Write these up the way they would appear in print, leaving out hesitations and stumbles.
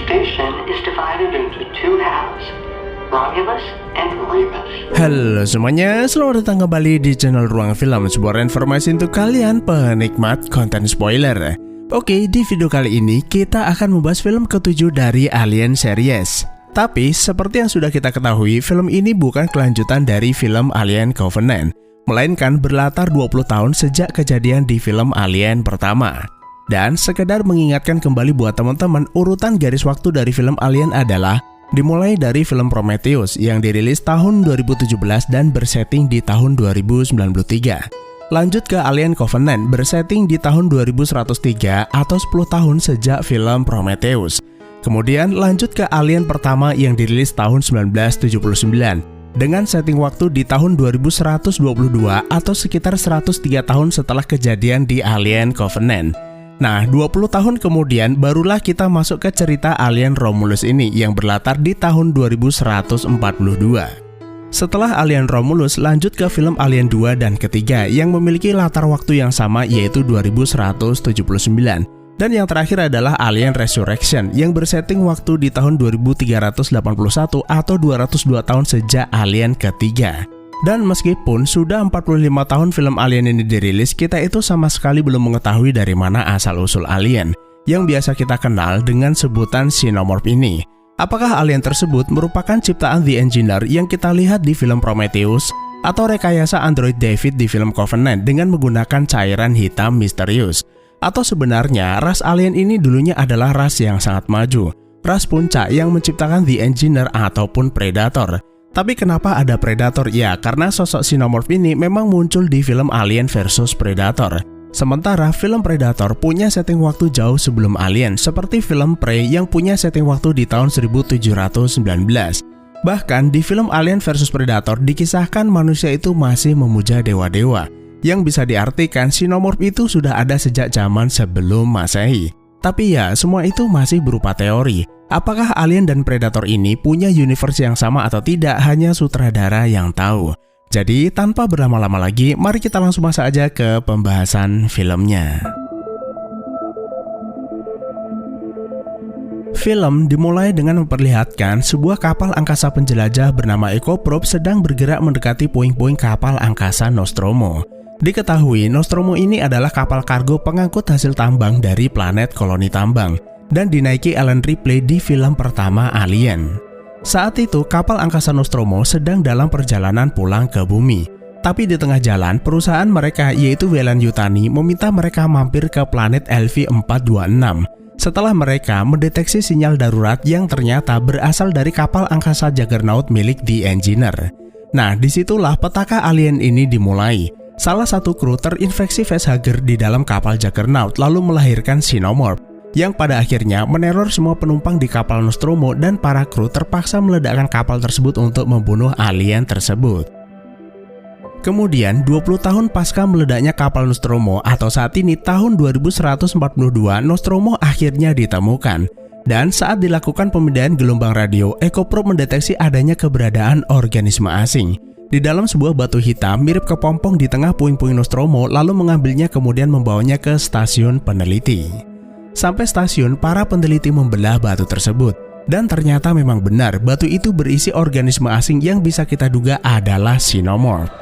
station is divided into two halves, Romulus and Remus. Halo semuanya, selamat datang kembali di channel Ruang Film, sebuah informasi untuk kalian penikmat konten spoiler. Oke, di video kali ini kita akan membahas film ke-7 dari Alien series. Tapi seperti yang sudah kita ketahui, film ini bukan kelanjutan dari film Alien Covenant, melainkan berlatar 20 tahun sejak kejadian di film Alien pertama. Dan sekedar mengingatkan kembali buat teman-teman, urutan garis waktu dari film Alien adalah dimulai dari film Prometheus yang dirilis tahun 2017 dan bersetting di tahun 2093. Lanjut ke Alien Covenant bersetting di tahun 2103 atau 10 tahun sejak film Prometheus. Kemudian lanjut ke Alien pertama yang dirilis tahun 1979 dengan setting waktu di tahun 2122 atau sekitar 103 tahun setelah kejadian di Alien Covenant. Nah, 20 tahun kemudian barulah kita masuk ke cerita Alien Romulus ini yang berlatar di tahun 2142. Setelah Alien Romulus, lanjut ke film Alien 2 dan ketiga yang memiliki latar waktu yang sama yaitu 2179. Dan yang terakhir adalah Alien Resurrection yang bersetting waktu di tahun 2381 atau 202 tahun sejak Alien ketiga. Dan meskipun sudah 45 tahun film Alien ini dirilis, kita itu sama sekali belum mengetahui dari mana asal-usul alien yang biasa kita kenal dengan sebutan Xenomorph ini. Apakah alien tersebut merupakan ciptaan The Engineer yang kita lihat di film Prometheus, atau rekayasa android David di film Covenant dengan menggunakan cairan hitam misterius? Atau sebenarnya ras alien ini dulunya adalah ras yang sangat maju, ras puncak yang menciptakan The Engineer ataupun Predator? Tapi kenapa ada Predator? Ya, karena sosok Xenomorph ini memang muncul di film Alien vs Predator. Sementara film Predator punya setting waktu jauh sebelum Alien, seperti film Prey yang punya setting waktu di tahun 1719. Bahkan di film Alien vs Predator dikisahkan manusia itu masih memuja dewa-dewa, yang bisa diartikan Xenomorph itu sudah ada sejak zaman sebelum Masehi. Tapi ya, semua itu masih berupa teori. Apakah Alien dan Predator ini punya universe yang sama atau tidak, hanya sutradara yang tahu. Jadi tanpa berlama-lama lagi, mari kita langsung masuk aja ke pembahasan filmnya. Film dimulai dengan memperlihatkan sebuah kapal angkasa penjelajah bernama Ecoprobe sedang bergerak mendekati puing-puing kapal angkasa Nostromo. Diketahui Nostromo ini adalah kapal kargo pengangkut hasil tambang dari planet koloni tambang dan dinaiki Ellen Ripley di film pertama Alien. Saat itu kapal angkasa Nostromo sedang dalam perjalanan pulang ke bumi. Tapi di tengah jalan perusahaan mereka yaitu Weyland-Yutani meminta mereka mampir ke planet LV-426 setelah mereka mendeteksi sinyal darurat yang ternyata berasal dari kapal angkasa Juggernaut milik The Engineer. Nah, disitulah petaka alien ini dimulai. Salah satu kru terinfeksi facehugger di dalam kapal Juggernaut lalu melahirkan Xenomorph yang pada akhirnya meneror semua penumpang di kapal Nostromo dan para kru terpaksa meledakkan kapal tersebut untuk membunuh alien tersebut. Kemudian 20 tahun pasca meledaknya kapal Nostromo atau saat ini tahun 2142, Nostromo akhirnya ditemukan. Dan saat dilakukan pemindahan gelombang radio, Ecoprobe mendeteksi adanya keberadaan organisme asing di dalam sebuah batu hitam mirip kepompong di tengah puing-puing Nostromo, lalu mengambilnya kemudian membawanya ke stasiun peneliti. Sampai stasiun, para peneliti membelah batu tersebut. Dan ternyata memang benar, batu itu berisi organisme asing yang bisa kita duga adalah Xenomorph.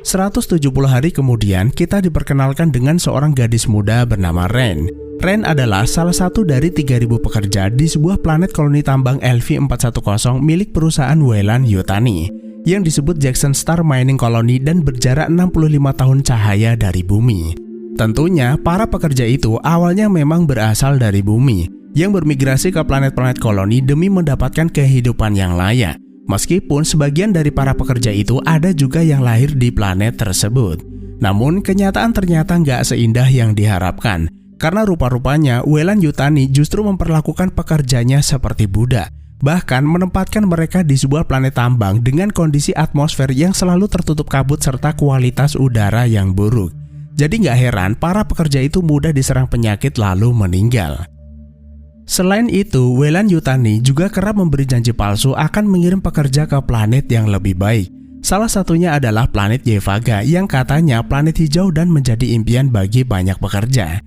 170 hari kemudian, kita diperkenalkan dengan seorang gadis muda bernama Ren. Ren adalah salah satu dari 3.000 pekerja di sebuah planet koloni tambang LV-410 milik perusahaan Weyland-Yutani yang disebut Jackson Star Mining Colony dan berjarak 65 tahun cahaya dari bumi. Tentunya para pekerja itu awalnya memang berasal dari bumi yang bermigrasi ke planet-planet koloni demi mendapatkan kehidupan yang layak. Meskipun sebagian dari para pekerja itu ada juga yang lahir di planet tersebut. Namun kenyataan ternyata nggak seindah yang diharapkan, karena rupa-rupanya Weyland-Yutani justru memperlakukan pekerjanya seperti budak. Bahkan menempatkan mereka di sebuah planet tambang dengan kondisi atmosfer yang selalu tertutup kabut serta kualitas udara yang buruk. Jadi nggak heran para pekerja itu mudah diserang penyakit lalu meninggal. Selain itu, Weyland-Yutani juga kerap memberi janji palsu akan mengirim pekerja ke planet yang lebih baik. Salah satunya adalah planet Yevaga yang katanya planet hijau dan menjadi impian bagi banyak pekerja.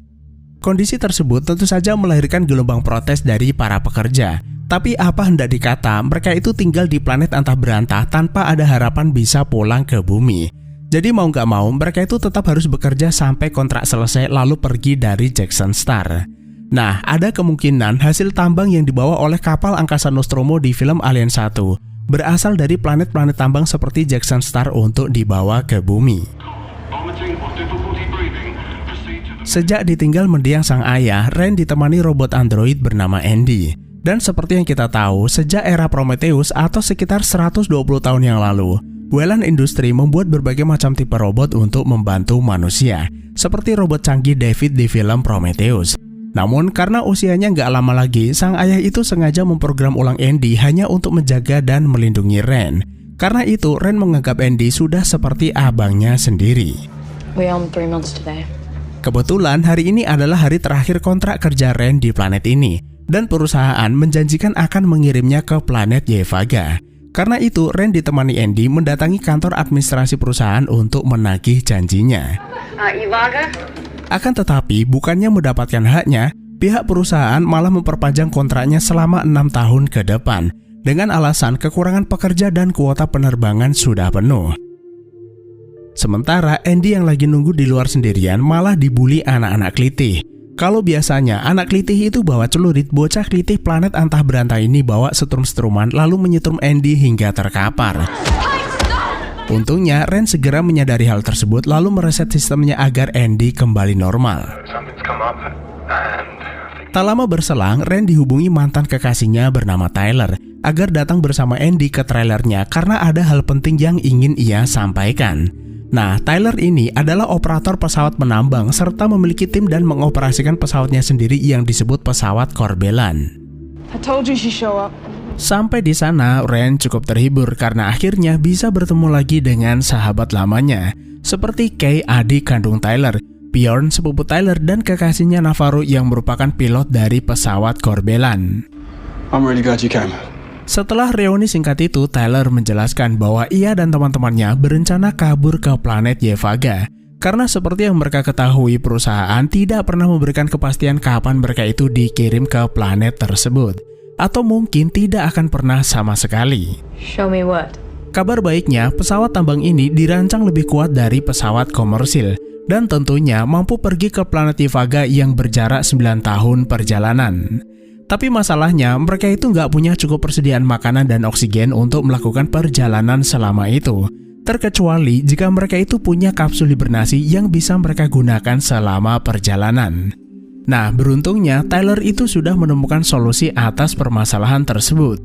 Kondisi tersebut tentu saja melahirkan gelombang protes dari para pekerja. Tapi apa hendak dikata, mereka itu tinggal di planet antah berantah tanpa ada harapan bisa pulang ke bumi. Jadi mau nggak mau, mereka itu tetap harus bekerja sampai kontrak selesai lalu pergi dari Jackson Star. Nah, ada kemungkinan hasil tambang yang dibawa oleh kapal angkasa Nostromo di film Alien 1 berasal dari planet-planet tambang seperti Jackson Star untuk dibawa ke bumi. Sejak ditinggal mendiang sang ayah, Ren ditemani robot android bernama Andy. Dan seperti yang kita tahu, sejak era Prometheus atau sekitar 120 tahun yang lalu, Weyland Industries membuat berbagai macam tipe robot untuk membantu manusia, seperti robot canggih David di film Prometheus. Namun karena usianya nggak lama lagi, sang ayah itu sengaja memprogram ulang Andy hanya untuk menjaga dan melindungi Ren. Karena itu, Ren menganggap Andy sudah seperti abangnya sendiri. We own 3 months today. Kebetulan hari ini adalah hari terakhir kontrak kerja Ren di planet ini, dan perusahaan menjanjikan akan mengirimnya ke planet Yevaga. Karena itu, Ren ditemani Andy mendatangi kantor administrasi perusahaan untuk menagih janjinya. Yevaga? Akan tetapi, bukannya mendapatkan haknya, pihak perusahaan malah memperpanjang kontraknya selama 6 tahun ke depan, dengan alasan kekurangan pekerja dan kuota penerbangan sudah penuh. Sementara Andy yang lagi nunggu di luar sendirian malah dibully anak-anak klitih. Kalau biasanya anak klitih itu bawa celurit, bocah klitih planet antah berantah ini bawa setrum-setruman lalu menyetrum Andy hingga terkapar. Untungnya Ren segera menyadari hal tersebut lalu mereset sistemnya agar Andy kembali normal. Tak lama berselang, Ren dihubungi mantan kekasihnya bernama Tyler agar datang bersama Andy ke trailernya karena ada hal penting yang ingin ia sampaikan. Nah, Tyler ini adalah operator pesawat penambang serta memiliki tim dan mengoperasikan pesawatnya sendiri yang disebut pesawat Corbelan. I told you she'd show up. Sampai di sana, Ren cukup terhibur karena akhirnya bisa bertemu lagi dengan sahabat lamanya, seperti Kay, adik kandung Tyler, Bjorn, sepupu Tyler, dan kekasihnya Navarro yang merupakan pilot dari pesawat Corbelan. I'm really glad you came. Setelah reuni singkat itu, Tyler menjelaskan bahwa ia dan teman-temannya berencana kabur ke planet Yevaga. Karena seperti yang mereka ketahui, perusahaan tidak pernah memberikan kepastian kapan mereka itu dikirim ke planet tersebut. Atau mungkin tidak akan pernah sama sekali. Show me what? Kabar baiknya, pesawat tambang ini dirancang lebih kuat dari pesawat komersil. Dan tentunya mampu pergi ke planet Yevaga yang berjarak 9 tahun perjalanan. Tapi masalahnya, mereka itu nggak punya cukup persediaan makanan dan oksigen untuk melakukan perjalanan selama itu. Terkecuali jika mereka itu punya kapsul hibernasi yang bisa mereka gunakan selama perjalanan. Nah, beruntungnya Tyler itu sudah menemukan solusi atas permasalahan tersebut.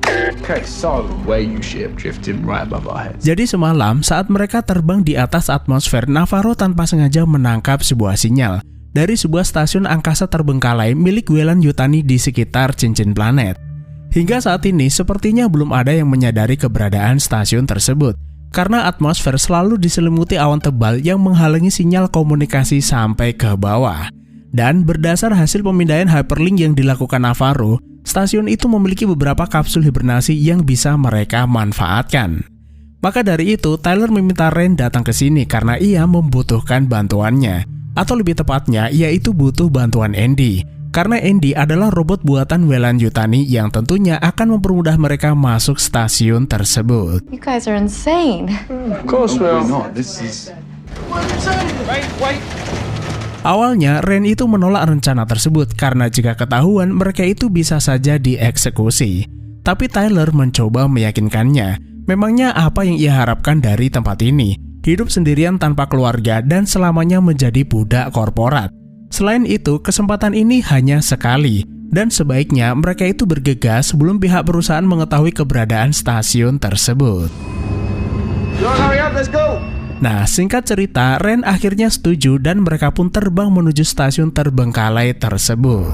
Jadi semalam saat mereka terbang di atas atmosfer, Navarro tanpa sengaja menangkap sebuah sinyal dari sebuah stasiun angkasa terbengkalai milik Weyland Yutani di sekitar cincin planet. Hingga saat ini sepertinya belum ada yang menyadari keberadaan stasiun tersebut, karena atmosfer selalu diselimuti awan tebal yang menghalangi sinyal komunikasi sampai ke bawah. Dan berdasar hasil pemindahan hyperlink yang dilakukan Navarro, stasiun itu memiliki beberapa kapsul hibernasi yang bisa mereka manfaatkan. Maka dari itu, Tyler meminta Ren datang ke sini karena ia membutuhkan bantuannya. Atau lebih tepatnya, yaitu butuh bantuan Andy. Karena Andy adalah robot buatan Weyland Yutani yang tentunya akan mempermudah mereka masuk stasiun tersebut. You guys are insane. Of course we're not. This is... Wait. Awalnya, Ren itu menolak rencana tersebut karena jika ketahuan mereka itu bisa saja dieksekusi. Tapi Tyler mencoba meyakinkannya. Memangnya apa yang ia harapkan dari tempat ini? Hidup sendirian tanpa keluarga dan selamanya menjadi budak korporat. Selain itu, kesempatan ini hanya sekali. Dan sebaiknya mereka itu bergegas sebelum pihak perusahaan mengetahui keberadaan stasiun tersebut. Nah, singkat cerita, Ren akhirnya setuju dan mereka pun terbang menuju stasiun terbengkalai tersebut.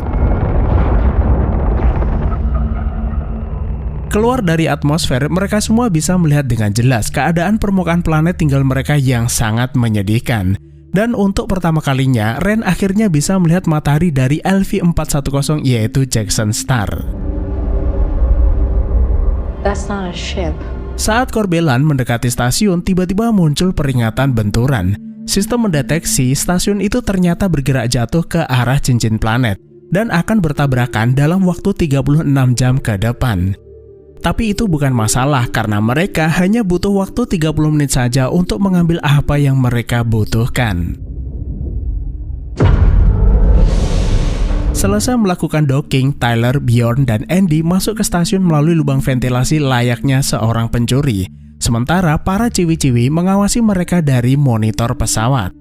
Keluar dari atmosfer, mereka semua bisa melihat dengan jelas keadaan permukaan planet tinggal mereka yang sangat menyedihkan. Dan untuk pertama kalinya, Ren akhirnya bisa melihat matahari dari LV-410 yaitu Jackson Star. That's not a ship. Saat Corbelan mendekati stasiun, tiba-tiba muncul peringatan benturan. Sistem mendeteksi stasiun itu ternyata bergerak jatuh ke arah cincin planet dan akan bertabrakan dalam waktu 36 jam ke depan. Tapi itu bukan masalah karena mereka hanya butuh waktu 30 menit saja untuk mengambil apa yang mereka butuhkan. Selesai melakukan docking, Tyler, Bjorn, dan Andy masuk ke stasiun melalui lubang ventilasi layaknya seorang pencuri. Sementara para ciwi-ciwi mengawasi mereka dari monitor pesawat.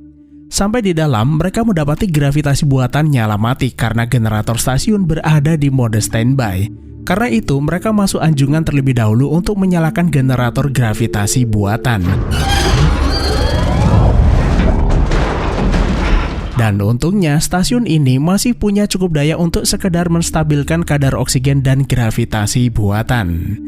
Sampai di dalam, mereka mendapati gravitasi buatan nyala mati karena generator stasiun berada di mode standby. Karena itu, mereka masuk anjungan terlebih dahulu untuk menyalakan generator gravitasi buatan. Dan untungnya, stasiun ini masih punya cukup daya untuk sekedar menstabilkan kadar oksigen dan gravitasi buatan.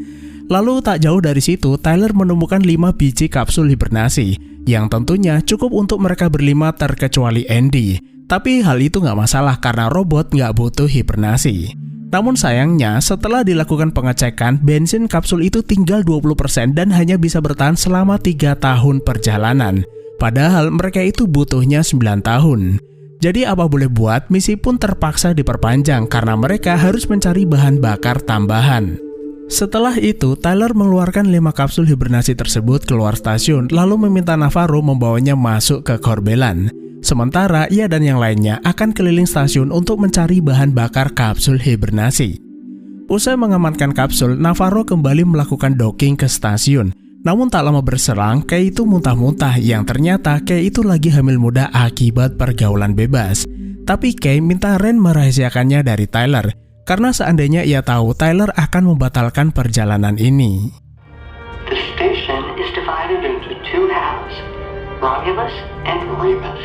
Lalu tak jauh dari situ, Tyler menemukan 5 biji kapsul hibernasi, yang tentunya cukup untuk mereka berlima terkecuali Andy. Tapi hal itu nggak masalah karena robot nggak butuh hibernasi. Namun sayangnya, setelah dilakukan pengecekan, bensin kapsul itu tinggal 20% dan hanya bisa bertahan selama 3 tahun perjalanan. Padahal mereka itu butuhnya 9 tahun. Jadi apa boleh buat, misi pun terpaksa diperpanjang karena mereka harus mencari bahan bakar tambahan. Setelah itu, Tyler mengeluarkan 5 kapsul hibernasi tersebut keluar stasiun lalu meminta Navarro membawanya masuk ke Corbelan. Sementara ia dan yang lainnya akan keliling stasiun untuk mencari bahan bakar kapsul hibernasi. Usai mengamankan kapsul, Navarro kembali melakukan docking ke stasiun. Namun tak lama berselang, Kay itu muntah-muntah yang ternyata Kay itu lagi hamil muda akibat pergaulan bebas. Tapi Kay minta Ren merahasiakannya dari Tyler, karena seandainya ia tahu Tyler akan membatalkan perjalanan ini. The station is divided into 2 halves, Romulus and Remus.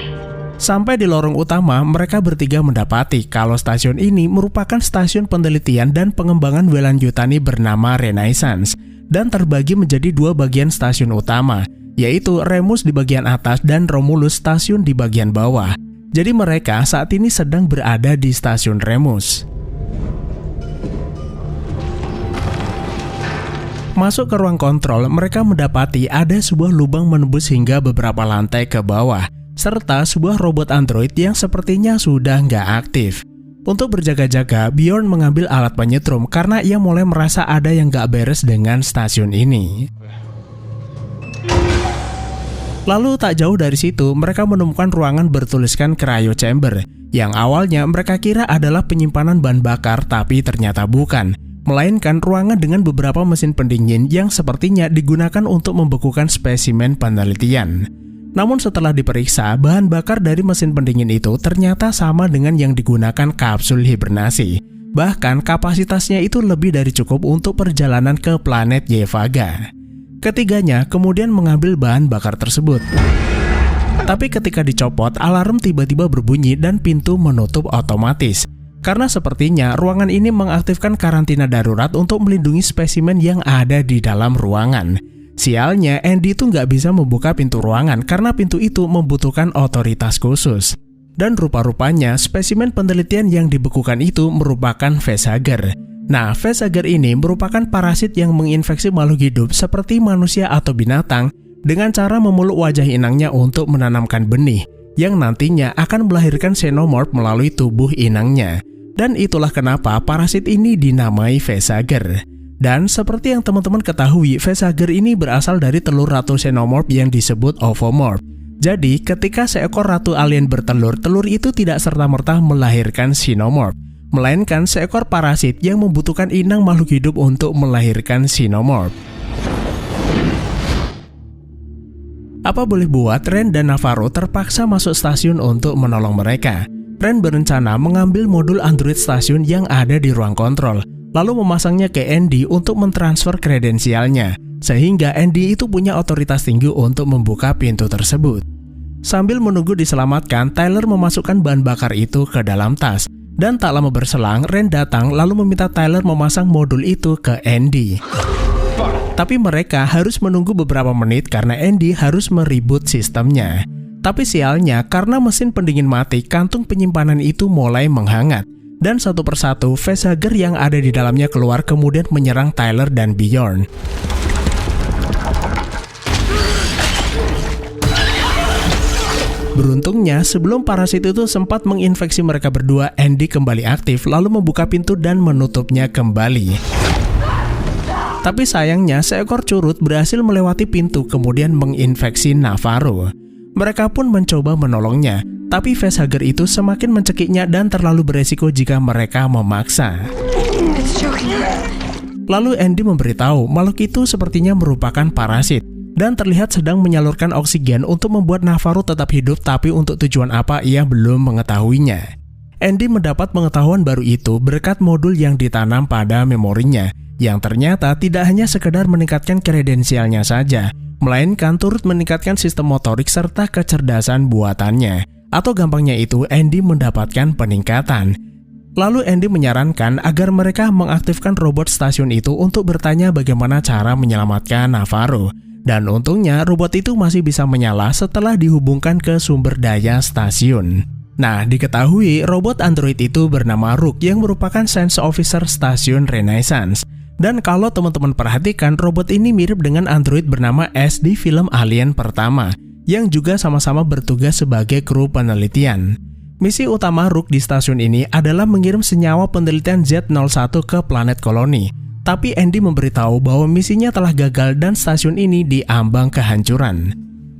Sampai di lorong utama, mereka bertiga mendapati kalau stasiun ini merupakan stasiun penelitian dan pengembangan Weyland-Yutani bernama Renaissance dan terbagi menjadi 2 bagian stasiun utama, yaitu Remus di bagian atas dan Romulus stasiun di bagian bawah. Jadi mereka saat ini sedang berada di stasiun Remus. Masuk ke ruang kontrol, mereka mendapati ada sebuah lubang menembus hingga beberapa lantai ke bawah, serta sebuah robot android yang sepertinya sudah nggak aktif. Untuk berjaga-jaga, Bjorn mengambil alat penyetrum karena ia mulai merasa ada yang nggak beres dengan stasiun ini. Lalu tak jauh dari situ, mereka menemukan ruangan bertuliskan cryo chamber, yang awalnya mereka kira adalah penyimpanan bahan bakar tapi ternyata bukan, melainkan ruangan dengan beberapa mesin pendingin yang sepertinya digunakan untuk membekukan spesimen penelitian. Namun setelah diperiksa, bahan bakar dari mesin pendingin itu ternyata sama dengan yang digunakan kapsul hibernasi. Bahkan kapasitasnya itu lebih dari cukup untuk perjalanan ke planet Yevaga. Ketiganya kemudian mengambil bahan bakar tersebut. Tapi ketika dicopot, alarm tiba-tiba berbunyi dan pintu menutup otomatis. Karena sepertinya ruangan ini mengaktifkan karantina darurat untuk melindungi spesimen yang ada di dalam ruangan. Sialnya, Andy itu nggak bisa membuka pintu ruangan karena pintu itu membutuhkan otoritas khusus. Dan rupa-rupanya spesimen penelitian yang dibekukan itu merupakan facehugger. Nah, facehugger ini merupakan parasit yang menginfeksi makhluk hidup seperti manusia atau binatang dengan cara memeluk wajah inangnya untuk menanamkan benih yang nantinya akan melahirkan xenomorph melalui tubuh inangnya. Dan itulah kenapa parasit ini dinamai facehugger. Dan seperti yang teman-teman ketahui, facehugger ini berasal dari telur ratu xenomorph yang disebut ovomorph. Jadi, ketika seekor ratu alien bertelur, telur itu tidak serta-merta melahirkan xenomorph, melainkan seekor parasit yang membutuhkan inang makhluk hidup untuk melahirkan xenomorph. Apa boleh buat, Ren dan Navarro terpaksa masuk stasiun untuk menolong mereka. Ren berencana mengambil modul Android stasiun yang ada di ruang kontrol, lalu memasangnya ke Andy untuk mentransfer kredensialnya, sehingga Andy itu punya otoritas tinggi untuk membuka pintu tersebut. Sambil menunggu diselamatkan, Tyler memasukkan bahan bakar itu ke dalam tas, dan tak lama berselang, Ren datang lalu meminta Tyler memasang modul itu ke Andy. Tapi mereka harus menunggu beberapa menit karena Andy harus mereboot sistemnya. Tapi sialnya, karena mesin pendingin mati, kantung penyimpanan itu mulai menghangat. Dan satu persatu, facehugger yang ada di dalamnya keluar kemudian menyerang Tyler dan Bjorn. Beruntungnya, sebelum parasit itu sempat menginfeksi mereka berdua, Andy kembali aktif lalu membuka pintu dan menutupnya kembali. Tapi sayangnya, seekor curut berhasil melewati pintu kemudian menginfeksi Navarro. Mereka pun mencoba menolongnya, tapi facehugger itu semakin mencekiknya dan terlalu beresiko jika mereka memaksa. Lalu Andy memberitahu makhluk itu sepertinya merupakan parasit dan terlihat sedang menyalurkan oksigen untuk membuat Navarro tetap hidup, tapi untuk tujuan apa ia belum mengetahuinya. Andy mendapat pengetahuan baru itu berkat modul yang ditanam pada memorinya, yang ternyata tidak hanya sekedar meningkatkan kredensialnya saja, melainkan turut meningkatkan sistem motorik serta kecerdasan buatannya. Atau gampangnya itu, Andy mendapatkan peningkatan. Lalu Andy menyarankan agar mereka mengaktifkan robot stasiun itu untuk bertanya bagaimana cara menyelamatkan Navarro. Dan untungnya robot itu masih bisa menyala setelah dihubungkan ke sumber daya stasiun. Nah, diketahui robot android itu bernama Rook yang merupakan Science Officer stasiun Renaissance. Dan kalau teman-teman perhatikan, robot ini mirip dengan android bernama Ash di film Alien pertama, yang juga sama-sama bertugas sebagai kru penelitian. Misi utama Rook di stasiun ini adalah mengirim senyawa penelitian Z01 ke planet koloni. Tapi Andy memberitahu bahwa misinya telah gagal dan stasiun ini diambang kehancuran.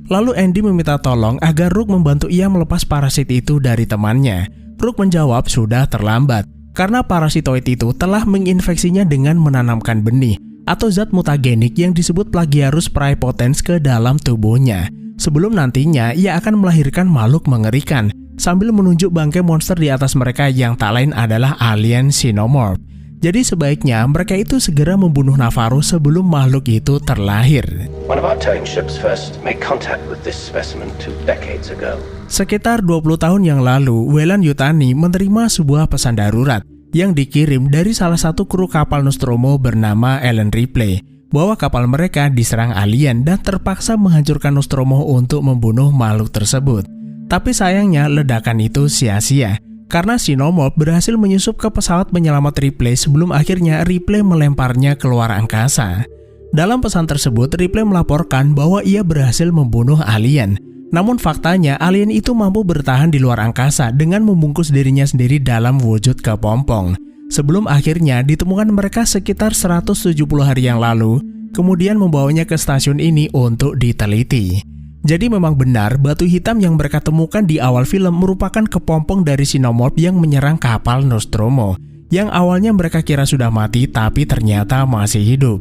Lalu Andy meminta tolong agar Rook membantu ia melepas parasit itu dari temannya. Rook menjawab sudah terlambat, karena parasitoid itu telah menginfeksinya dengan menanamkan benih atau zat mutagenik yang disebut Plagiaris praepotens ke dalam tubuhnya. Sebelum nantinya ia akan melahirkan makhluk mengerikan, sambil menunjuk bangkai monster di atas mereka yang tak lain adalah alien Xenomorph. Jadi sebaiknya mereka itu segera membunuh Navarro sebelum makhluk itu terlahir. One of our towing ships first made contact with this specimen 2 decades ago. Sekitar 20 tahun yang lalu, Weyland-Yutani menerima sebuah pesan darurat yang dikirim dari salah satu kru kapal Nostromo bernama Ellen Ripley, bahwa kapal mereka diserang alien dan terpaksa menghancurkan Nostromo untuk membunuh makhluk tersebut. Tapi sayangnya ledakan itu sia-sia, karena Xenomorph berhasil menyusup ke pesawat penyelamat Ripley sebelum akhirnya Ripley melemparnya keluar angkasa. Dalam pesan tersebut, Ripley melaporkan bahwa ia berhasil membunuh alien. Namun faktanya, alien itu mampu bertahan di luar angkasa dengan membungkus dirinya sendiri dalam wujud kepompong. Sebelum akhirnya ditemukan mereka sekitar 170 hari yang lalu, kemudian membawanya ke stasiun ini untuk diteliti. Jadi memang benar, batu hitam yang mereka temukan di awal film merupakan kepompong dari Xenomorph yang menyerang kapal Nostromo, yang awalnya mereka kira sudah mati tapi ternyata masih hidup.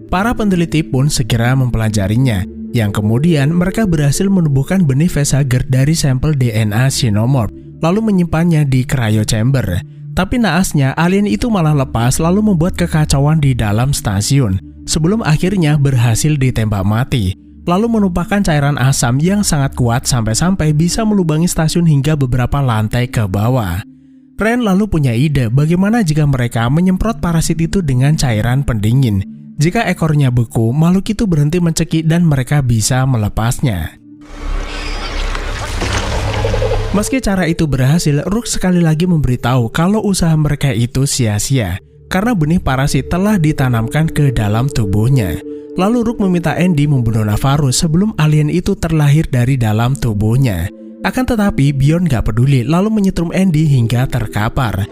Para peneliti pun segera mempelajarinya, yang kemudian mereka berhasil menumbuhkan benih facehugger dari sampel DNA Xenomorph, lalu menyimpannya di cryo chamber. Tapi naasnya, alien itu malah lepas lalu membuat kekacauan di dalam stasiun, sebelum akhirnya berhasil ditembak mati, lalu menumpahkan cairan asam yang sangat kuat sampai-sampai bisa melubangi stasiun hingga beberapa lantai ke bawah. Ren lalu punya ide bagaimana jika mereka menyemprot parasit itu dengan cairan pendingin. Jika ekornya beku, makhluk itu berhenti mencekik dan mereka bisa melepasnya. Meski cara itu berhasil, Rook sekali lagi memberitahu kalau usaha mereka itu sia-sia, karena benih parasit telah ditanamkan ke dalam tubuhnya. Lalu Rook meminta Andy membunuh Navarro sebelum alien itu terlahir dari dalam tubuhnya. Akan tetapi Bjorn gak peduli lalu menyetrum Andy hingga terkapar.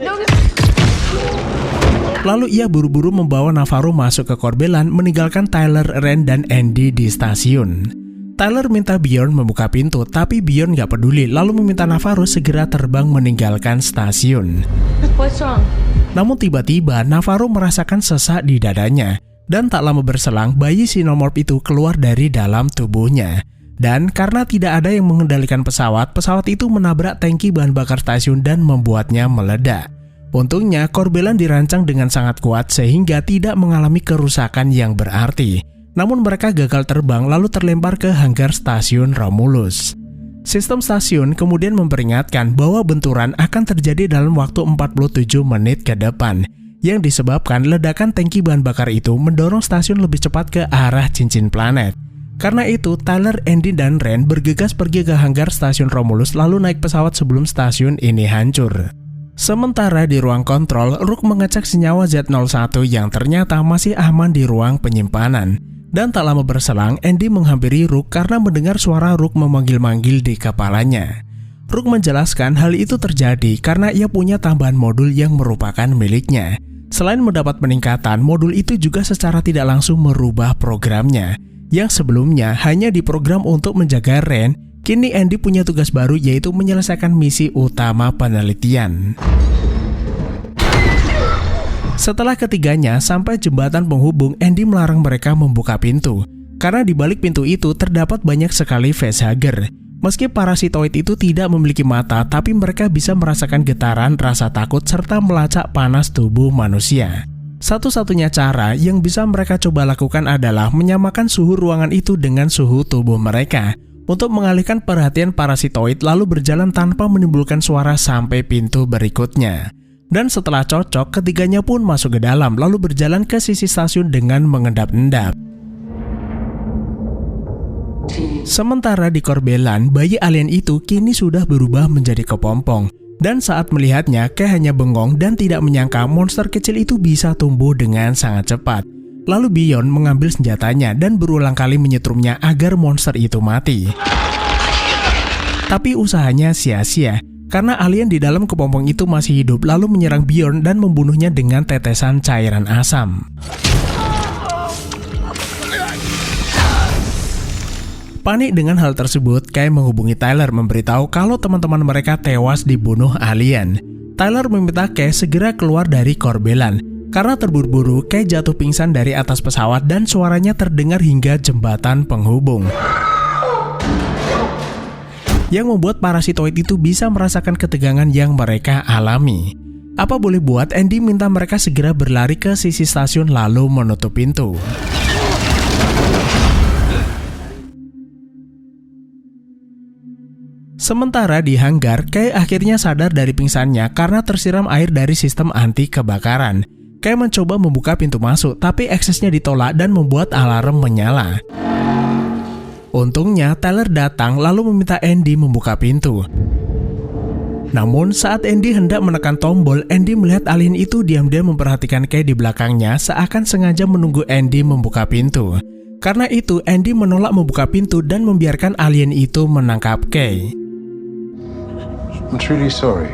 Lalu ia buru-buru membawa Navarro masuk ke Corbelan, meninggalkan Tyler, Ren, dan Andy di stasiun. Tyler minta Bjorn membuka pintu, tapi Bjorn gak peduli lalu meminta Navarro segera terbang meninggalkan stasiun. What's wrong? Namun tiba-tiba Navarro merasakan sesak di dadanya. Dan tak lama berselang, bayi Xenomorph itu keluar dari dalam tubuhnya. Dan karena tidak ada yang mengendalikan pesawat itu menabrak tangki bahan bakar stasiun dan membuatnya meledak. Untungnya, Corbelan dirancang dengan sangat kuat sehingga tidak mengalami kerusakan yang berarti. Namun mereka gagal terbang lalu terlempar ke hanggar stasiun Romulus. Sistem stasiun kemudian memperingatkan bahwa benturan akan terjadi dalam waktu 47 menit ke depan, yang disebabkan ledakan tangki bahan bakar itu mendorong stasiun lebih cepat ke arah cincin planet. Karena itu, Tyler, Andy, dan Ren bergegas pergi ke hanggar stasiun Romulus lalu naik pesawat sebelum stasiun ini hancur. Sementara di ruang kontrol, Rook mengecek senyawa Z01 yang ternyata masih aman di ruang penyimpanan. Dan tak lama berselang, Andy menghampiri Rook karena mendengar suara Rook memanggil-manggil di kepalanya. Rook menjelaskan hal itu terjadi karena ia punya tambahan modul yang merupakan miliknya. Selain mendapat peningkatan, modul itu juga secara tidak langsung merubah programnya. Yang sebelumnya hanya diprogram untuk menjaga Ren, kini Andy punya tugas baru yaitu menyelesaikan misi utama penelitian. Setelah ketiganya sampai jembatan penghubung, Andy melarang mereka membuka pintu. Karena di balik pintu itu terdapat banyak sekali facehugger. Meski parasitoid itu tidak memiliki mata, tapi mereka bisa merasakan getaran, rasa takut, serta melacak panas tubuh manusia. Satu-satunya cara yang bisa mereka coba lakukan adalah menyamakan suhu ruangan itu dengan suhu tubuh mereka untuk mengalihkan perhatian parasitoid lalu berjalan tanpa menimbulkan suara sampai pintu berikutnya. Dan setelah cocok, ketiganya pun masuk ke dalam lalu berjalan ke sisi stasiun dengan mengendap-endap. Sementara di Corbelan, bayi alien itu kini sudah berubah menjadi kepompong. Dan saat melihatnya, Kay hanya bengong dan tidak menyangka monster kecil itu bisa tumbuh dengan sangat cepat. Lalu Beyond mengambil senjatanya dan berulang kali menyetrumnya agar monster itu mati. Tapi usahanya sia-sia, karena alien di dalam kepompong itu masih hidup lalu menyerang Beyond dan membunuhnya dengan tetesan cairan asam. Panik dengan hal tersebut, Kay menghubungi Tyler memberitahu kalau teman-teman mereka tewas dibunuh alien. Tyler meminta Kay segera keluar dari Corbelan. Karena terburu-buru, Kay jatuh pingsan dari atas pesawat dan suaranya terdengar hingga jembatan penghubung. Yang membuat parasitoid itu bisa merasakan ketegangan yang mereka alami. Apa boleh buat, Andy minta mereka segera berlari ke sisi stasiun lalu menutup pintu. Sementara di hanggar, Kay akhirnya sadar dari pingsannya karena tersiram air dari sistem anti kebakaran. Kay mencoba membuka pintu masuk, tapi aksesnya ditolak dan membuat alarm menyala. Untungnya, Tyler datang lalu meminta Andy membuka pintu. Namun, saat Andy hendak menekan tombol, Andy melihat alien itu diam-diam memperhatikan Kay di belakangnya seakan sengaja menunggu Andy membuka pintu. Karena itu, Andy menolak membuka pintu dan membiarkan alien itu menangkap Kay. I'm truly sorry.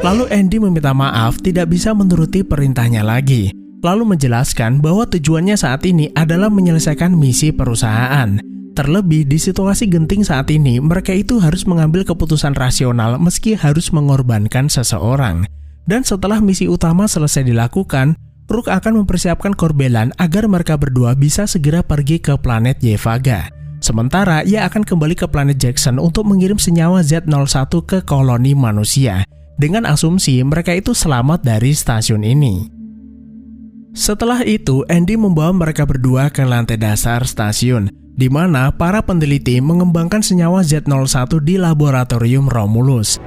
Lalu Andy meminta maaf tidak bisa menuruti perintahnya lagi. Lalu menjelaskan bahwa tujuannya saat ini adalah menyelesaikan misi perusahaan. Terlebih di situasi genting saat ini, mereka itu harus mengambil keputusan rasional meski harus mengorbankan seseorang. Dan setelah misi utama selesai dilakukan, Rook akan mempersiapkan Corbelan agar mereka berdua bisa segera pergi ke planet Yevaga. Sementara ia akan kembali ke planet Jackson untuk mengirim senyawa Z01 ke koloni manusia, dengan asumsi mereka itu selamat dari stasiun ini. Setelah itu, Andy membawa mereka berdua ke lantai dasar stasiun, di mana para peneliti mengembangkan senyawa Z01 di laboratorium Romulus.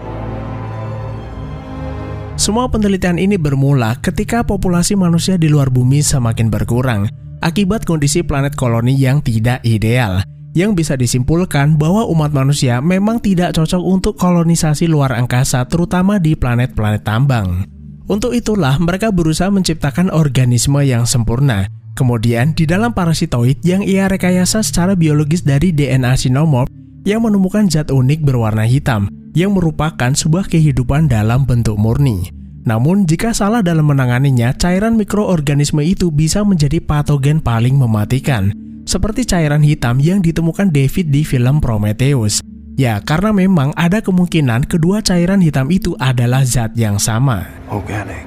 Semua penelitian ini bermula ketika populasi manusia di luar bumi semakin berkurang akibat kondisi planet koloni yang tidak ideal, yang bisa disimpulkan bahwa umat manusia memang tidak cocok untuk kolonisasi luar angkasa, terutama di planet-planet tambang. Untuk itulah mereka berusaha menciptakan organisme yang sempurna. Kemudian di dalam parasitoid yang ia rekayasa secara biologis dari DNA Xenomorph yang menemukan zat unik berwarna hitam yang merupakan sebuah kehidupan dalam bentuk murni. Namun jika salah dalam menanganinya, cairan mikroorganisme itu bisa menjadi patogen paling mematikan, seperti cairan hitam yang ditemukan David di film Prometheus. Ya, karena memang ada kemungkinan kedua cairan hitam itu adalah zat yang sama. Organic.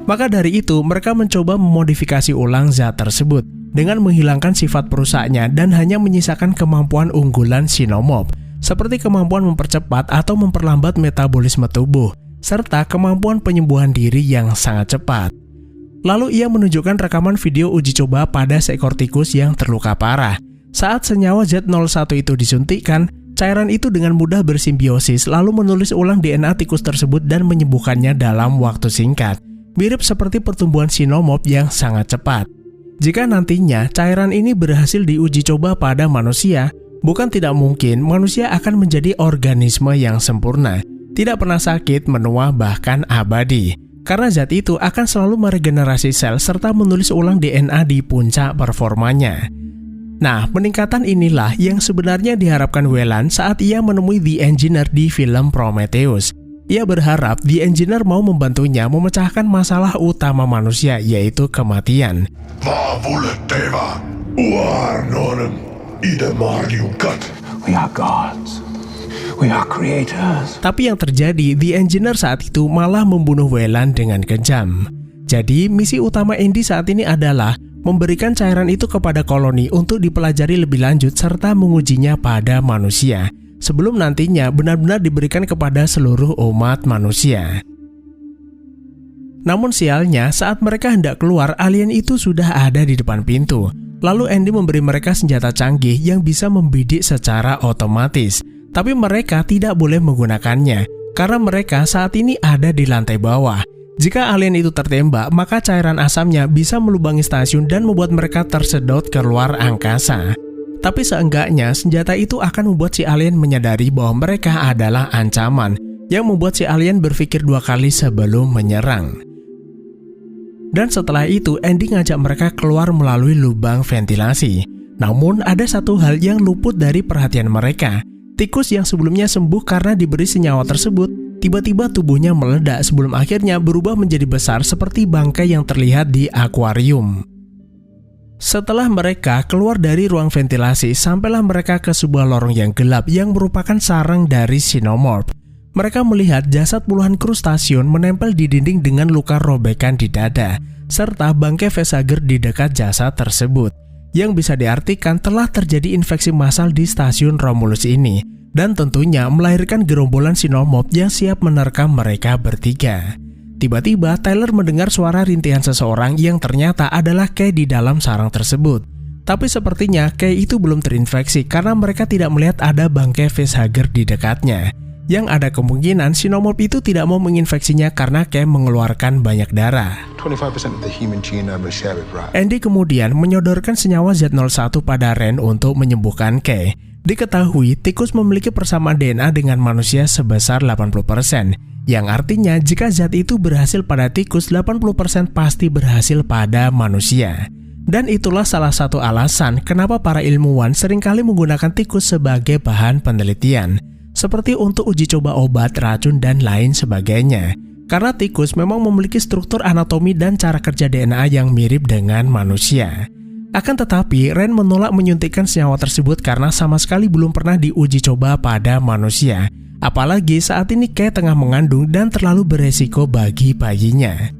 Maka dari itu, mereka mencoba memodifikasi ulang zat tersebut dengan menghilangkan sifat perusaknya dan hanya menyisakan kemampuan unggulan Xenomorph, seperti kemampuan mempercepat atau memperlambat metabolisme tubuh, serta kemampuan penyembuhan diri yang sangat cepat. Lalu ia menunjukkan rekaman video uji coba pada seekor tikus yang terluka parah. Saat senyawa Z01 itu disuntikkan, cairan itu dengan mudah bersimbiosis lalu menulis ulang DNA tikus tersebut dan menyembuhkannya dalam waktu singkat. Mirip seperti pertumbuhan Xenomorph yang sangat cepat. Jika nantinya cairan ini berhasil diuji coba pada manusia, bukan tidak mungkin manusia akan menjadi organisme yang sempurna, tidak pernah sakit, menua, bahkan abadi. karena zat itu akan selalu meregenerasi sel serta menulis ulang DNA di puncak performanya. Nah, peningkatan inilah yang sebenarnya diharapkan Weyland saat ia menemui The Engineer di film Prometheus. Ia berharap The Engineer mau membantunya memecahkan masalah utama manusia, yaitu kematian. We are gods. We are creators. Tapi yang terjadi, The Engineer saat itu malah membunuh Weyland dengan kejam. Jadi, misi utama Andy saat ini adalah memberikan cairan itu kepada koloni untuk dipelajari lebih lanjut serta mengujinya pada manusia, sebelum nantinya benar-benar diberikan kepada seluruh umat manusia. Namun sialnya, saat mereka hendak keluar, alien itu sudah ada di depan pintu. Lalu Andy memberi mereka senjata canggih yang bisa membidik secara otomatis. Tapi mereka tidak boleh menggunakannya, karena mereka saat ini ada di lantai bawah. Jika alien itu tertembak, maka cairan asamnya bisa melubangi stasiun dan membuat mereka tersedot keluar angkasa. Tapi seenggaknya, senjata itu akan membuat si alien menyadari bahwa mereka adalah ancaman, yang membuat si alien berpikir 2 kali sebelum menyerang. Dan setelah itu, Andy ngajak mereka keluar melalui lubang ventilasi. Namun, ada satu hal yang luput dari perhatian mereka. Tikus yang sebelumnya sembuh karena diberi senyawa tersebut, tiba-tiba tubuhnya meledak sebelum akhirnya berubah menjadi besar seperti bangkai yang terlihat di akuarium. Setelah mereka keluar dari ruang ventilasi, sampailah mereka ke sebuah lorong yang gelap yang merupakan sarang dari Xenomorph. Mereka melihat jasad puluhan kru stasiun menempel di dinding dengan luka robekan di dada, serta bangkai facehugger di dekat jasad tersebut, yang bisa diartikan telah terjadi infeksi massal di stasiun Romulus ini, dan tentunya melahirkan gerombolan Xenomorph yang siap menerkam mereka bertiga. Tiba-tiba Tyler mendengar suara rintihan seseorang yang ternyata adalah Kay di dalam sarang tersebut. Tapi sepertinya Kay itu belum terinfeksi karena mereka tidak melihat ada bangkai facehugger di dekatnya. Yang ada kemungkinan Xenomorph itu tidak mau menginfeksinya karena Kay mengeluarkan banyak darah. 25% of the human genome is shared, right? Andy kemudian menyodorkan senyawa Z01 pada Ren untuk menyembuhkan Kay. Diketahui tikus memiliki persamaan DNA dengan manusia sebesar 80%, yang artinya jika zat itu berhasil pada tikus, 80% pasti berhasil pada manusia. Dan itulah salah satu alasan kenapa para ilmuwan seringkali menggunakan tikus sebagai bahan penelitian, seperti untuk uji coba obat, racun, dan lain sebagainya. Karena tikus memang memiliki struktur anatomi dan cara kerja DNA yang mirip dengan manusia. Akan tetapi, Ren menolak menyuntikkan senyawa tersebut karena sama sekali belum pernah diuji coba pada manusia. Apalagi saat ini Kay tengah mengandung dan terlalu beresiko bagi bayinya.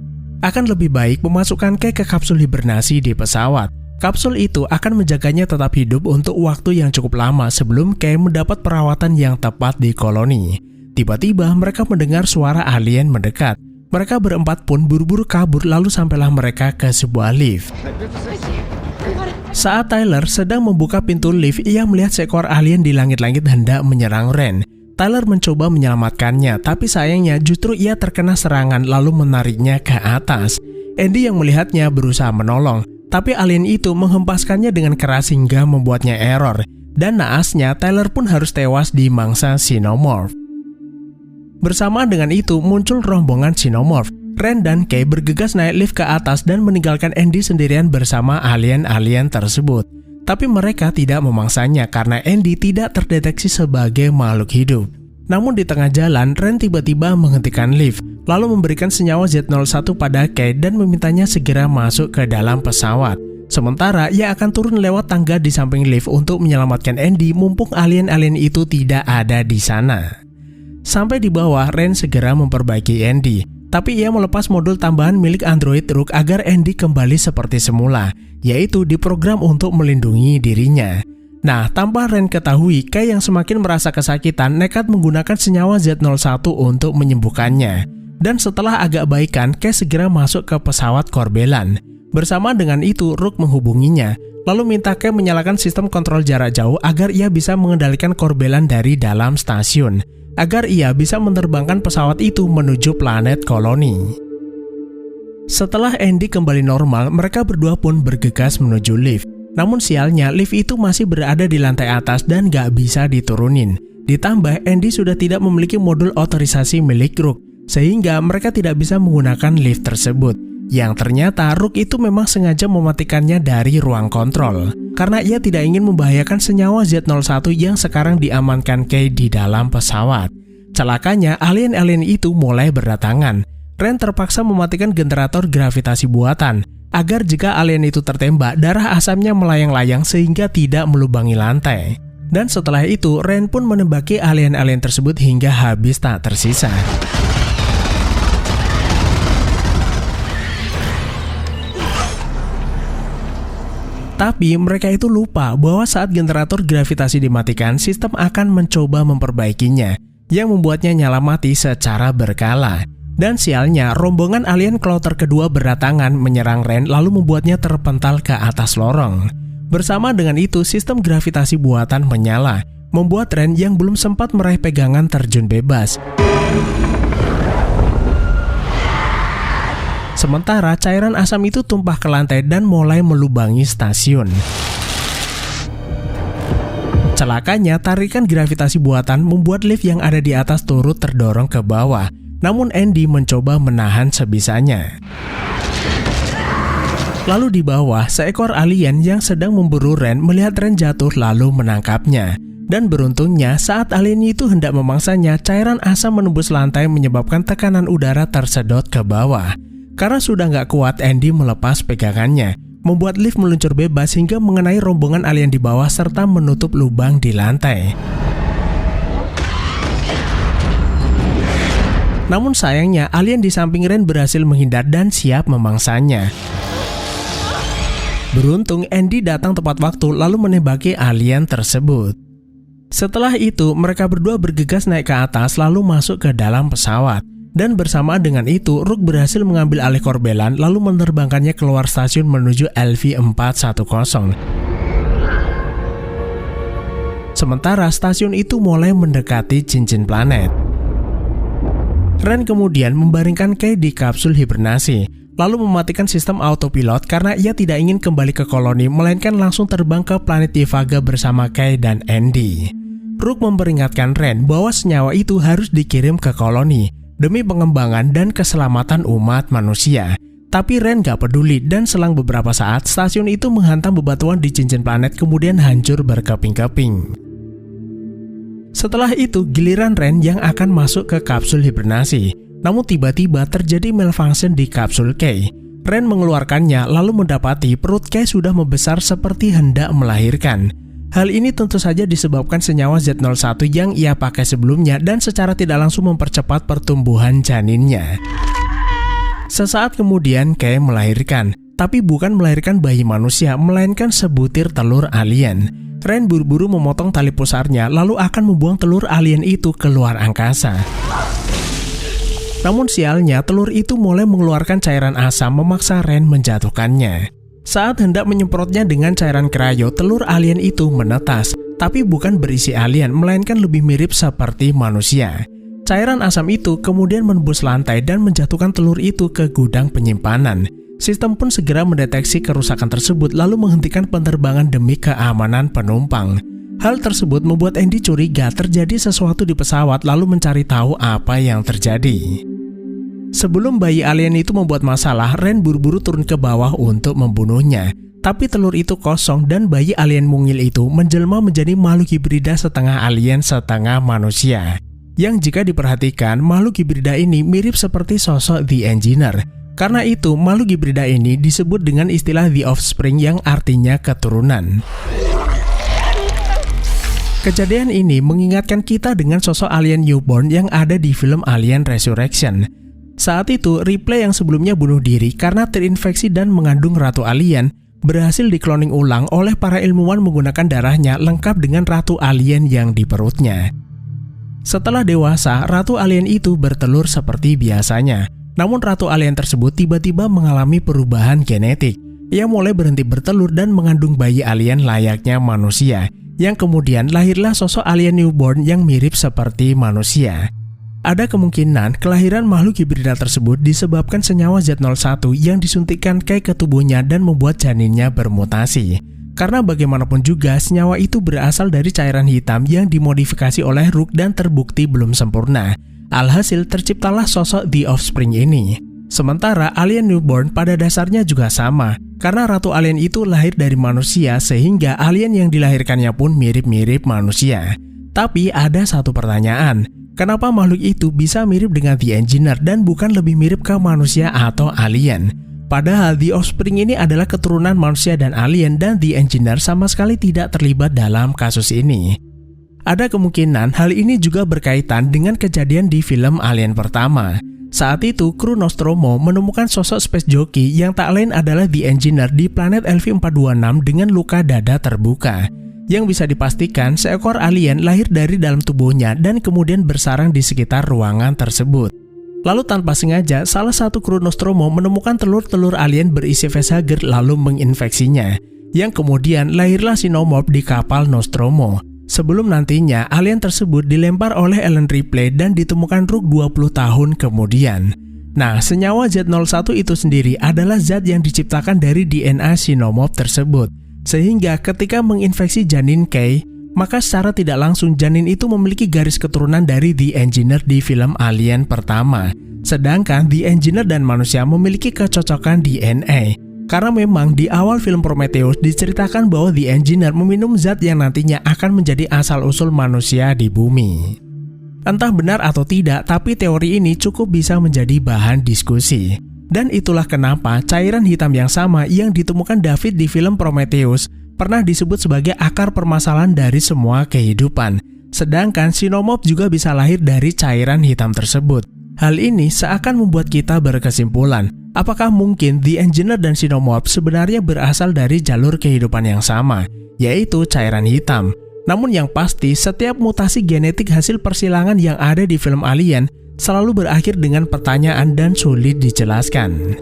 Akan lebih baik memasukkan Kay ke kapsul hibernasi di pesawat. Kapsul itu akan menjaganya tetap hidup untuk waktu yang cukup lama sebelum Kay mendapat perawatan yang tepat di koloni. Tiba-tiba mereka mendengar suara alien mendekat. Mereka berempat pun buru-buru kabur lalu sampailah mereka ke sebuah lift. Saat Tyler sedang membuka pintu lift, ia melihat seekor alien di langit-langit hendak menyerang Ren. Tyler mencoba menyelamatkannya, tapi sayangnya justru ia terkena serangan lalu menariknya ke atas. Andy yang melihatnya berusaha menolong, tapi alien itu menghempaskannya dengan keras hingga membuatnya error. Dan naasnya, Tyler pun harus tewas di mangsa Xenomorph. Bersamaan dengan itu, muncul rombongan Xenomorph. Ren dan Kay bergegas naik lift ke atas dan meninggalkan Andy sendirian bersama alien-alien tersebut. Tapi mereka tidak memangsanya karena Andy tidak terdeteksi sebagai makhluk hidup. Namun di tengah jalan, Ren tiba-tiba menghentikan lift, lalu memberikan senyawa Z01 pada Kay dan memintanya segera masuk ke dalam pesawat. Sementara ia akan turun lewat tangga di samping lift untuk menyelamatkan Andy mumpung alien-alien itu tidak ada di sana. Sampai di bawah, Ren segera memperbaiki Andy. Tapi ia melepas modul tambahan milik Android Rook agar Andy kembali seperti semula, yaitu diprogram untuk melindungi dirinya. Nah, tanpa Ren ketahui, Kay yang semakin merasa kesakitan nekat menggunakan senyawa Z01 untuk menyembuhkannya. Dan setelah agak baikan, Kay segera masuk ke pesawat Corbelan. Bersama dengan itu, Rook menghubunginya, lalu minta Kay menyalakan sistem kontrol jarak jauh agar ia bisa mengendalikan Corbelan dari dalam stasiun, agar ia bisa menerbangkan pesawat itu menuju planet koloni. Setelah Andy kembali normal, mereka berdua pun bergegas menuju lift. Namun sialnya, lift itu masih berada di lantai atas dan gak bisa diturunin. Ditambah, Andy sudah tidak memiliki modul otorisasi milik Rook, sehingga mereka tidak bisa menggunakan lift tersebut. Yang ternyata Rook itu memang sengaja mematikannya dari ruang kontrol karena ia tidak ingin membahayakan senyawa Z01 yang sekarang diamankan Kay di dalam pesawat. Celakanya, alien-alien itu mulai berdatangan. Ren terpaksa mematikan generator gravitasi buatan agar jika alien itu tertembak, darah asamnya melayang-layang sehingga tidak melubangi lantai. Dan setelah itu, Ren pun menembaki alien-alien tersebut hingga habis tak tersisa. Tapi mereka itu lupa bahwa saat generator gravitasi dimatikan, sistem akan mencoba memperbaikinya, yang membuatnya nyala mati secara berkala. Dan sialnya, rombongan alien kloter kedua berdatangan menyerang Ren lalu membuatnya terpental ke atas lorong. Bersama dengan itu, sistem gravitasi buatan menyala, membuat Ren yang belum sempat meraih pegangan terjun bebas. Sementara cairan asam itu tumpah ke lantai dan mulai melubangi stasiun. Celakanya, tarikan gravitasi buatan membuat lift yang ada di atas turut terdorong ke bawah. Namun Andy mencoba menahan sebisanya. Lalu di bawah, seekor alien yang sedang memburu Ren melihat Ren jatuh lalu menangkapnya. Dan beruntungnya, saat alien itu hendak memangsanya, cairan asam menembus lantai menyebabkan tekanan udara tersedot ke bawah. Karena sudah nggak kuat, Andy melepas pegangannya, membuat lift meluncur bebas hingga mengenai rombongan alien di bawah serta menutup lubang di lantai. Namun sayangnya, alien di samping Ren berhasil menghindar dan siap memangsanya. Beruntung, Andy datang tepat waktu lalu menembaki alien tersebut. Setelah itu, mereka berdua bergegas naik ke atas lalu masuk ke dalam pesawat. Dan bersamaan dengan itu, Rook berhasil mengambil alih Corbelan lalu menerbangkannya keluar stasiun menuju LV-410. Sementara stasiun itu mulai mendekati cincin planet. Ren kemudian membaringkan Kay di kapsul hibernasi, lalu mematikan sistem autopilot karena ia tidak ingin kembali ke koloni, melainkan langsung terbang ke planet Yevaga bersama Kay dan Andy. Rook memperingatkan Ren bahwa senyawa itu harus dikirim ke koloni demi pengembangan dan keselamatan umat manusia. Tapi Ren gak peduli dan selang beberapa saat, stasiun itu menghantam bebatuan di cincin planet kemudian hancur berkeping-keping. Setelah itu, giliran Ren yang akan masuk ke kapsul hibernasi. Namun tiba-tiba terjadi malfunction di kapsul Kay. Ren mengeluarkannya lalu mendapati perut Kay sudah membesar seperti hendak melahirkan. Hal ini tentu saja disebabkan senyawa Z01 yang ia pakai sebelumnya dan secara tidak langsung mempercepat pertumbuhan janinnya. Sesaat kemudian Kay melahirkan, tapi bukan melahirkan bayi manusia, melainkan sebutir telur alien. Ren buru-buru memotong tali pusarnya lalu akan membuang telur alien itu keluar angkasa. Namun sialnya, telur itu mulai mengeluarkan cairan asam memaksa Ren menjatuhkannya. Saat hendak menyemprotnya dengan cairan cryo, telur alien itu menetas, tapi bukan berisi alien, melainkan lebih mirip seperti manusia. Cairan asam itu kemudian menembus lantai dan menjatuhkan telur itu ke gudang penyimpanan. Sistem pun segera mendeteksi kerusakan tersebut lalu menghentikan penerbangan demi keamanan penumpang. Hal tersebut membuat Andy curiga terjadi sesuatu di pesawat lalu mencari tahu apa yang terjadi. Sebelum bayi alien itu membuat masalah, Ren buru-buru turun ke bawah untuk membunuhnya. Tapi telur itu kosong dan bayi alien mungil itu menjelma menjadi makhluk hibrida setengah alien setengah manusia. Yang jika diperhatikan, makhluk hibrida ini mirip seperti sosok The Engineer. Karena itu, makhluk hibrida ini disebut dengan istilah The Offspring yang artinya keturunan. Kejadian ini mengingatkan kita dengan sosok alien newborn yang ada di film Alien Resurrection. Saat itu, Ripley yang sebelumnya bunuh diri karena terinfeksi dan mengandung ratu alien berhasil dikloning ulang oleh para ilmuwan menggunakan darahnya lengkap dengan ratu alien yang di perutnya. Setelah dewasa, ratu alien itu bertelur seperti biasanya. Namun ratu alien tersebut tiba-tiba mengalami perubahan genetik. Ia mulai berhenti bertelur dan mengandung bayi alien layaknya manusia, yang kemudian lahirlah sosok alien newborn yang mirip seperti manusia. Ada kemungkinan kelahiran makhluk hibrida tersebut disebabkan senyawa Z01 yang disuntikkan Kay ke tubuhnya dan membuat janinnya bermutasi. Karena bagaimanapun juga senyawa itu berasal dari cairan hitam yang dimodifikasi oleh Rook dan terbukti belum sempurna. Alhasil terciptalah sosok The Offspring ini. Sementara alien newborn pada dasarnya juga sama, karena ratu alien itu lahir dari manusia sehingga alien yang dilahirkannya pun mirip-mirip manusia. Tapi ada satu pertanyaan, kenapa makhluk itu bisa mirip dengan The Engineer dan bukan lebih mirip ke manusia atau alien? Padahal The Offspring ini adalah keturunan manusia dan alien dan The Engineer sama sekali tidak terlibat dalam kasus ini. Ada kemungkinan hal ini juga berkaitan dengan kejadian di film Alien pertama. Saat itu, kru Nostromo menemukan sosok space jockey yang tak lain adalah The Engineer di planet LV-426 dengan luka dada terbuka. Yang bisa dipastikan seekor alien lahir dari dalam tubuhnya dan kemudian bersarang di sekitar ruangan tersebut. Lalu tanpa sengaja, salah satu kru Nostromo menemukan telur-telur alien berisi facehugger lalu menginfeksinya. Yang kemudian lahirlah Xenomorph di kapal Nostromo. Sebelum nantinya alien tersebut dilempar oleh Ellen Ripley dan ditemukan Rook 20 tahun kemudian. Nah, senyawa Z01 itu sendiri adalah zat yang diciptakan dari DNA Xenomorph tersebut. Sehingga ketika menginfeksi janin Kay, maka secara tidak langsung janin itu memiliki garis keturunan dari The Engineer di film Alien pertama. Sedangkan The Engineer dan manusia memiliki kecocokan DNA. Karena memang di awal film Prometheus diceritakan bahwa The Engineer meminum zat yang nantinya akan menjadi asal-usul manusia di bumi. Entah benar atau tidak, tapi teori ini cukup bisa menjadi bahan diskusi. Dan itulah kenapa cairan hitam yang sama yang ditemukan David di film Prometheus pernah disebut sebagai akar permasalahan dari semua kehidupan. Sedangkan Xenomorph juga bisa lahir dari cairan hitam tersebut. Hal ini seakan membuat kita berkesimpulan, apakah mungkin The Engineer dan Xenomorph sebenarnya berasal dari jalur kehidupan yang sama, yaitu cairan hitam. Namun yang pasti, setiap mutasi genetik hasil persilangan yang ada di film Alien selalu berakhir dengan pertanyaan dan sulit dijelaskan.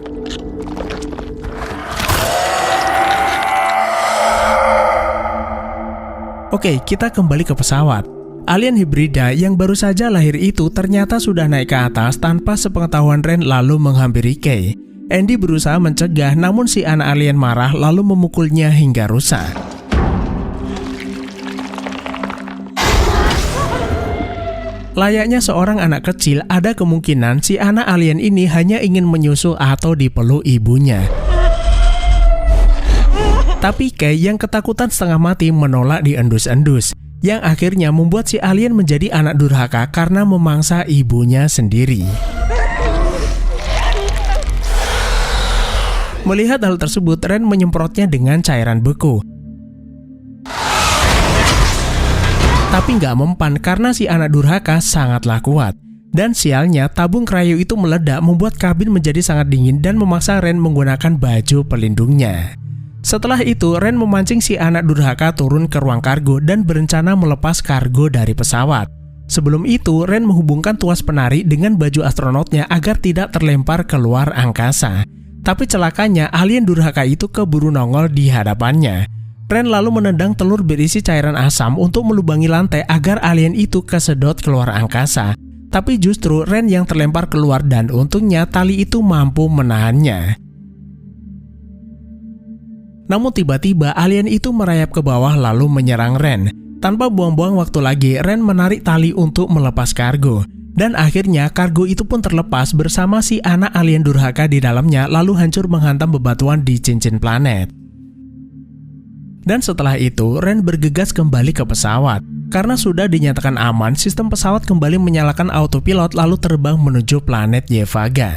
Oke, kita kembali ke pesawat. Alien hibrida yang baru saja lahir itu ternyata sudah naik ke atas tanpa sepengetahuan Ren lalu menghampiri Kay. Andy berusaha mencegah, namun si anak alien marah lalu memukulnya hingga rusak. Layaknya seorang anak kecil, ada kemungkinan si anak alien ini hanya ingin menyusu atau dipeluk ibunya. Tapi Kay yang ketakutan setengah mati menolak diendus-endus, yang akhirnya membuat si alien menjadi anak durhaka karena memangsa ibunya sendiri. Melihat hal tersebut, Ren menyemprotnya dengan cairan beku. Tapi nggak mempan karena si anak durhaka sangatlah kuat. Dan sialnya, tabung krayo itu meledak membuat kabin menjadi sangat dingin dan memaksa Ren menggunakan baju pelindungnya. Setelah itu, Ren memancing si anak durhaka turun ke ruang kargo dan berencana melepas kargo dari pesawat. Sebelum itu, Ren menghubungkan tuas penari dengan baju astronotnya agar tidak terlempar keluar angkasa. Tapi celakanya, alien durhaka itu keburu nongol di hadapannya. Ren lalu menendang telur berisi cairan asam untuk melubangi lantai agar alien itu kesedot keluar angkasa. Tapi justru Ren yang terlempar keluar dan untungnya tali itu mampu menahannya. Namun tiba-tiba alien itu merayap ke bawah lalu menyerang Ren. Tanpa buang-buang waktu lagi, Ren menarik tali untuk melepas kargo. Dan akhirnya kargo itu pun terlepas bersama si anak alien durhaka di dalamnya lalu hancur menghantam bebatuan di cincin planet. Dan setelah itu, Ren bergegas kembali ke pesawat. Karena sudah dinyatakan aman, sistem pesawat kembali menyalakan autopilot lalu terbang menuju planet Yevaga.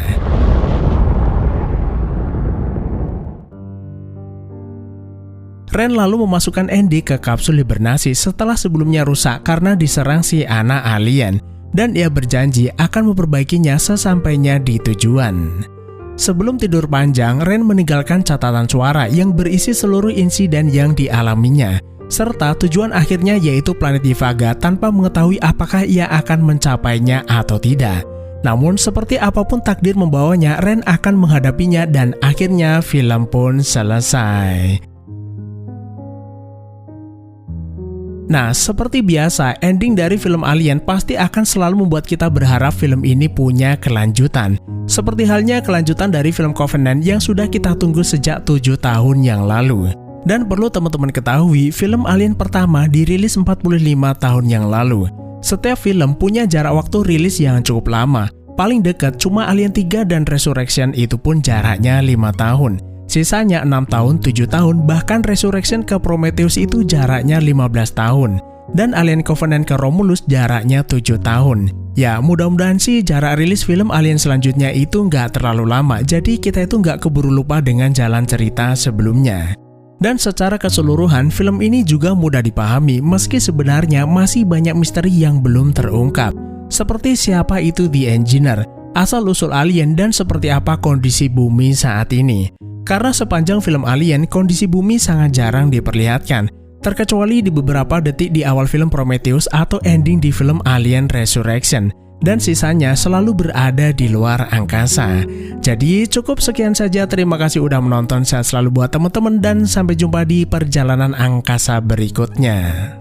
Ren lalu memasukkan Andy ke kapsul hibernasi setelah sebelumnya rusak karena diserang si anak alien. Dan ia berjanji akan memperbaikinya sesampainya di tujuan. Sebelum tidur panjang, Ren meninggalkan catatan suara yang berisi seluruh insiden yang dialaminya, serta tujuan akhirnya yaitu planet Yevaga tanpa mengetahui apakah ia akan mencapainya atau tidak. Namun seperti apapun takdir membawanya, Ren akan menghadapinya dan akhirnya film pun selesai. Nah, seperti biasa, ending dari film Alien pasti akan selalu membuat kita berharap film ini punya kelanjutan. Seperti halnya kelanjutan dari film Covenant yang sudah kita tunggu sejak 7 tahun yang lalu. Dan perlu teman-teman ketahui, film Alien pertama dirilis 45 tahun yang lalu. Setiap film punya jarak waktu rilis yang cukup lama. Paling dekat cuma Alien 3 dan Resurrection, itu pun jaraknya 5 tahun. Sisanya 6 tahun, 7 tahun, bahkan Resurrection ke Prometheus itu jaraknya 15 tahun. Dan Alien Covenant ke Romulus jaraknya 7 tahun. Ya, mudah-mudahan sih jarak rilis film Alien selanjutnya itu nggak terlalu lama, jadi kita itu nggak keburu lupa dengan jalan cerita sebelumnya. Dan secara keseluruhan, film ini juga mudah dipahami meski sebenarnya masih banyak misteri yang belum terungkap. Seperti siapa itu The Engineer, asal-usul alien, dan seperti apa kondisi bumi saat ini. Karena sepanjang film Alien, kondisi bumi sangat jarang diperlihatkan, terkecuali di beberapa detik di awal film Prometheus atau ending di film Alien Resurrection, dan sisanya selalu berada di luar angkasa. Jadi cukup sekian saja, terima kasih udah menonton, sehat selalu buat teman-teman dan sampai jumpa di perjalanan angkasa berikutnya.